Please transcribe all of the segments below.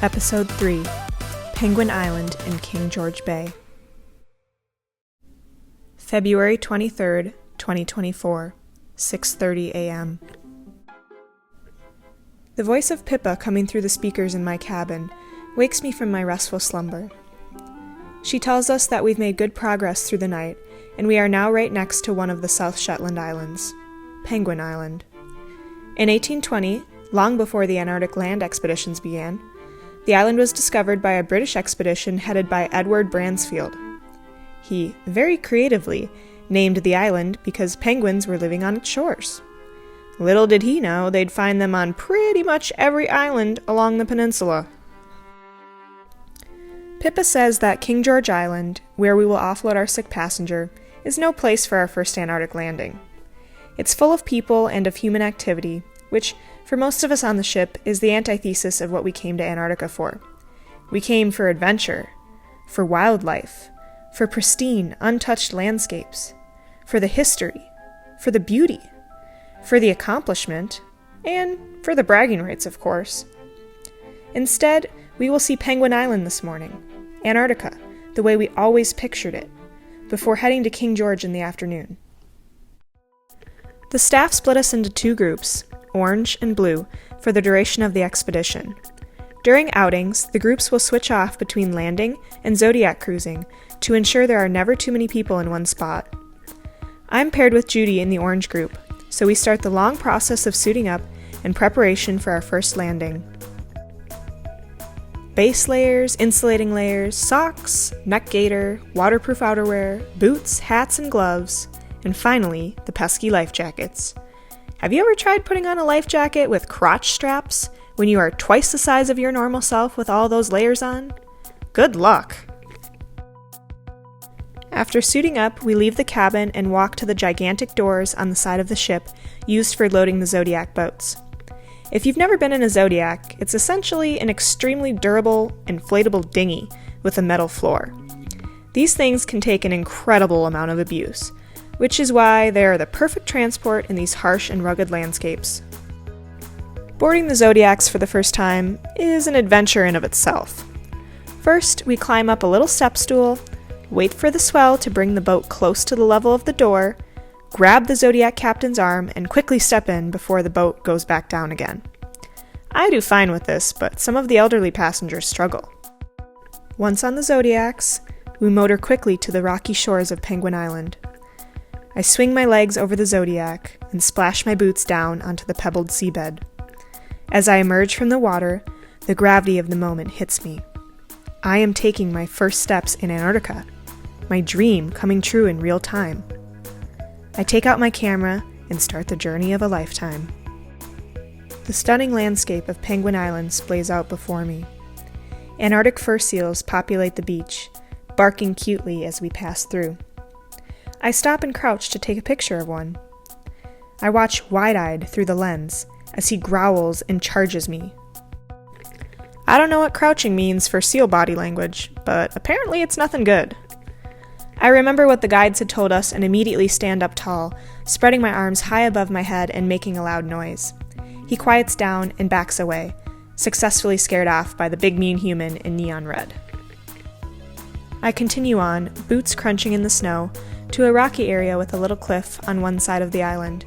Episode 3, Penguin Island in King George Bay. February 23rd, 2024, 6:30 a.m. The voice of Pippa coming through the speakers in my cabin wakes me from my restful slumber. She tells us that we've made good progress through the night, and we are now right next to one of the South Shetland Islands, Penguin Island. In 1820, long before the Antarctic land expeditions began, the island was discovered by a British expedition headed by Edward Bransfield. He, very creatively, named the island because penguins were living on its shores. Little did he know they'd find them on pretty much every island along the peninsula. Pippa says that King George Island, where we will offload our sick passenger, is no place for our first Antarctic landing. It's full of people and of human activity, which, for most of us on the ship, is the antithesis of what we came to Antarctica for. We came for adventure, for wildlife, for pristine, untouched landscapes, for the history, for the beauty, for the accomplishment, and for the bragging rights, of course. Instead, we will see Penguin Island this morning, Antarctica, the way we always pictured it, before heading to King George in the afternoon. The staff split us into two groups, orange and blue, for the duration of the expedition. During outings, the groups will switch off between landing and Zodiac cruising to ensure there are never too many people in one spot. I'm paired with Judy in the orange group, so we start the long process of suiting up in preparation for our first landing. Base layers, insulating layers, socks, neck gaiter, waterproof outerwear, boots, hats, and gloves, and finally, the pesky life jackets. Have you ever tried putting on a life jacket with crotch straps when you are twice the size of your normal self with all those layers on? Good luck! After suiting up, we leave the cabin and walk to the gigantic doors on the side of the ship used for loading the Zodiac boats. If you've never been in a Zodiac, it's essentially an extremely durable, inflatable dinghy with a metal floor. These things can take an incredible amount of abuse, which is why they are the perfect transport in these harsh and rugged landscapes. Boarding the Zodiacs for the first time is an adventure in of itself. First, we climb up a little step stool, wait for the swell to bring the boat close to the level of the door, grab the Zodiac captain's arm, and quickly step in before the boat goes back down again. I do fine with this, but some of the elderly passengers struggle. Once on the Zodiacs, we motor quickly to the rocky shores of Penguin Island. I swing my legs over the Zodiac and splash my boots down onto the pebbled seabed. As I emerge from the water, the gravity of the moment hits me. I am taking my first steps in Antarctica, my dream coming true in real time. I take out my camera and start the journey of a lifetime. The stunning landscape of Penguin Island splays out before me. Antarctic fur seals populate the beach, barking cutely as we pass through. I stop and crouch to take a picture of one. I watch wide-eyed through the lens as he growls and charges me. I don't know what crouching means for seal body language, but apparently it's nothing good. I remember what the guides had told us and immediately stand up tall, spreading my arms high above my head and making a loud noise. He quiets down and backs away, successfully scared off by the big mean human in neon red. I continue on, boots crunching in the snow, to a rocky area with a little cliff on one side of the island.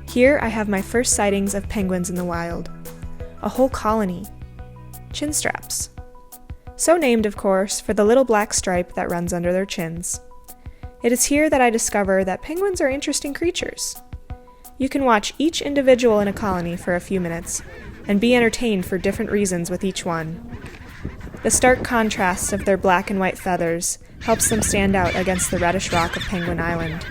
Here I have my first sightings of penguins in the wild. A whole colony. Chinstraps. So named, of course, for the little black stripe that runs under their chins. It is here that I discover that penguins are interesting creatures. You can watch each individual in a colony for a few minutes, and be entertained for different reasons with each one. The stark contrast of their black and white feathers helps them stand out against the reddish rock of Penguin Island.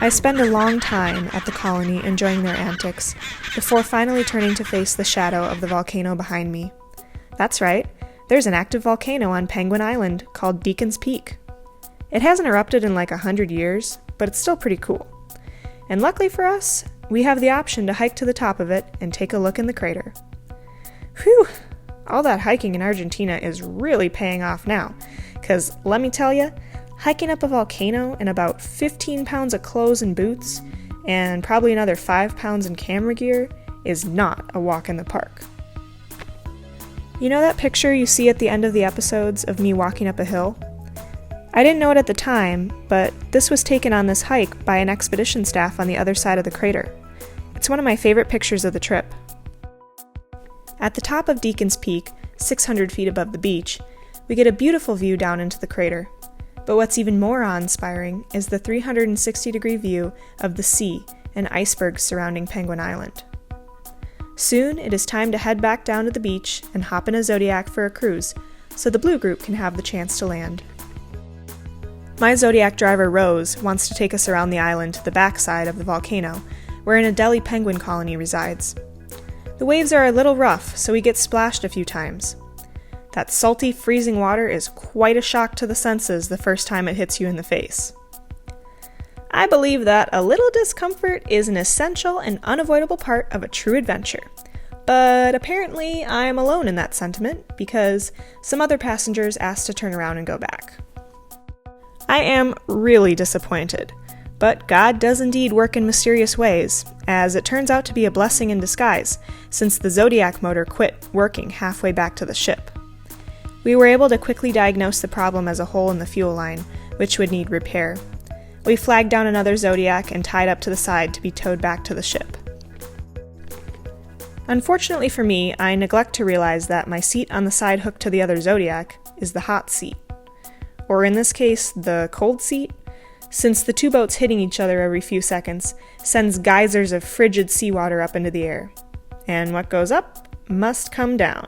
I spend a long time at the colony enjoying their antics, before finally turning to face the shadow of the volcano behind me. That's right, there's an active volcano on Penguin Island called Deacon's Peak. It hasn't erupted in like 100 years, but it's still pretty cool. And luckily for us, we have the option to hike to the top of it and take a look in the crater. Whew! All that hiking in Argentina is really paying off now, because let me tell you, hiking up a volcano in about 15 pounds of clothes and boots, and probably another 5 pounds in camera gear, is not a walk in the park. You know that picture you see at the end of the episodes of me walking up a hill? I didn't know it at the time, but this was taken on this hike by an expedition staff on the other side of the crater. It's one of my favorite pictures of the trip. At the top of Deacon's Peak, 600 feet above the beach, we get a beautiful view down into the crater. But what's even more awe-inspiring is the 360-degree view of the sea and icebergs surrounding Penguin Island. Soon, it is time to head back down to the beach and hop in a Zodiac for a cruise, so the Blue Group can have the chance to land. My Zodiac driver, Rose, wants to take us around the island to the backside of the volcano, where an Adelie penguin colony resides. The waves are a little rough, so we get splashed a few times. That salty, freezing water is quite a shock to the senses the first time it hits you in the face. I believe that a little discomfort is an essential and unavoidable part of a true adventure. But apparently I am alone in that sentiment, because some other passengers asked to turn around and go back. I am really disappointed, but God does indeed work in mysterious ways, as it turns out to be a blessing in disguise, since the Zodiac motor quit working halfway back to the ship. We were able to quickly diagnose the problem as a hole in the fuel line, which would need repair. We flagged down another Zodiac and tied up to the side to be towed back to the ship. Unfortunately for me, I neglect to realize that my seat on the side hooked to the other Zodiac is the hot seat. Or in this case, the cold seat, since the two boats hitting each other every few seconds sends geysers of frigid seawater up into the air. And what goes up must come down.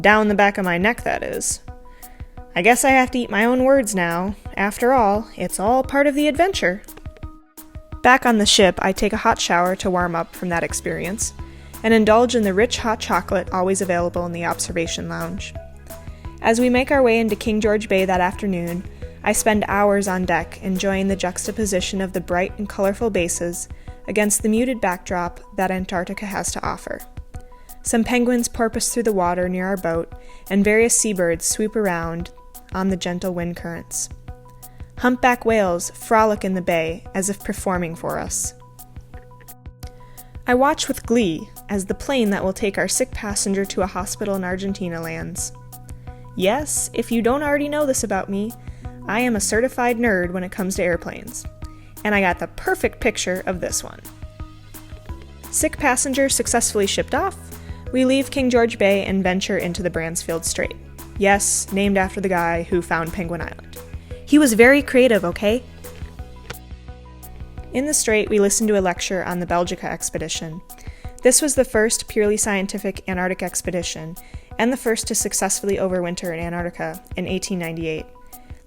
Down the back of my neck, that is. I guess I have to eat my own words now. After all, it's all part of the adventure. Back on the ship, I take a hot shower to warm up from that experience, and indulge in the rich hot chocolate always available in the observation lounge. As we make our way into King George Bay that afternoon, I spend hours on deck enjoying the juxtaposition of the bright and colorful bases against the muted backdrop that Antarctica has to offer. Some penguins porpoise through the water near our boat, and various seabirds swoop around on the gentle wind currents. Humpback whales frolic in the bay as if performing for us. I watch with glee as the plane that will take our sick passenger to a hospital in Argentina lands. Yes, if you don't already know this about me, I am a certified nerd when it comes to airplanes, and I got the perfect picture of this one. Sick passenger successfully shipped off, we leave King George Bay and venture into the Bransfield Strait. Yes, named after the guy who found Penguin Island. He was very creative, okay? In the strait, we listened to a lecture on the Belgica expedition. This was the first purely scientific Antarctic expedition, and the first to successfully overwinter in Antarctica in 1898.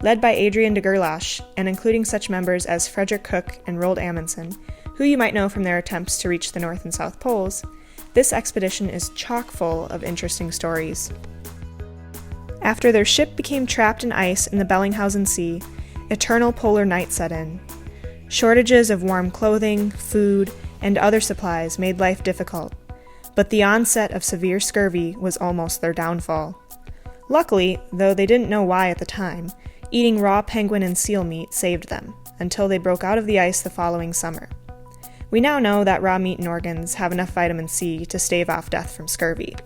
Led by Adrian de Gerlache, and including such members as Frederick Cook and Roald Amundsen, who you might know from their attempts to reach the North and South Poles, this expedition is chock full of interesting stories. After their ship became trapped in ice in the Bellinghausen Sea, eternal polar night set in. Shortages of warm clothing, food, and other supplies made life difficult, but the onset of severe scurvy was almost their downfall. Luckily, though they didn't know why at the time, eating raw penguin and seal meat saved them, until they broke out of the ice the following summer. We now know that raw meat and organs have enough vitamin C to stave off death from scurvy.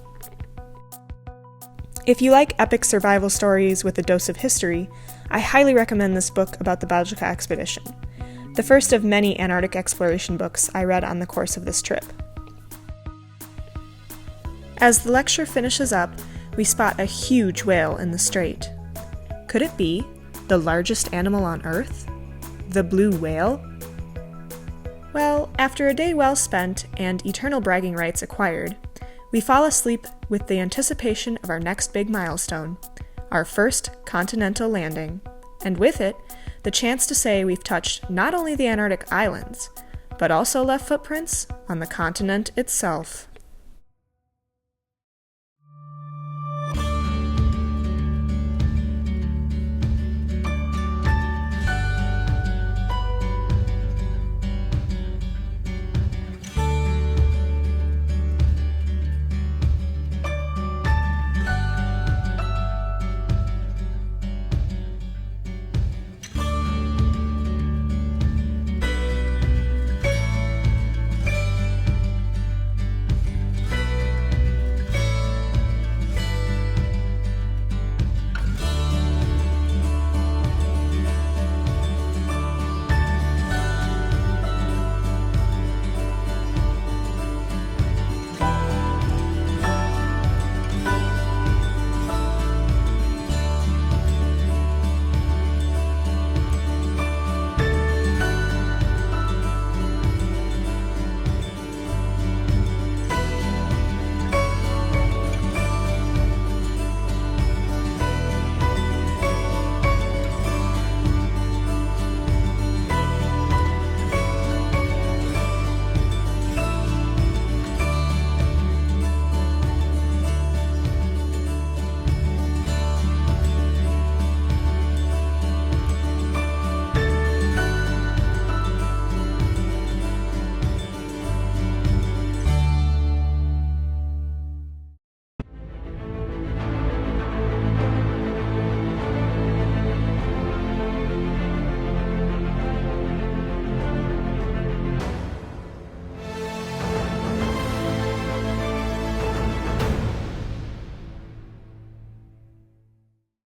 If you like epic survival stories with a dose of history, I highly recommend this book about the Belgica expedition, the first of many Antarctic exploration books I read on the course of this trip. As the lecture finishes up, we spot a huge whale in the strait. Could it be the largest animal on Earth? The blue whale? Well, after a day well spent and eternal bragging rights acquired, we fall asleep with the anticipation of our next big milestone, our first continental landing, and with it, the chance to say we've touched not only the Antarctic islands, but also left footprints on the continent itself.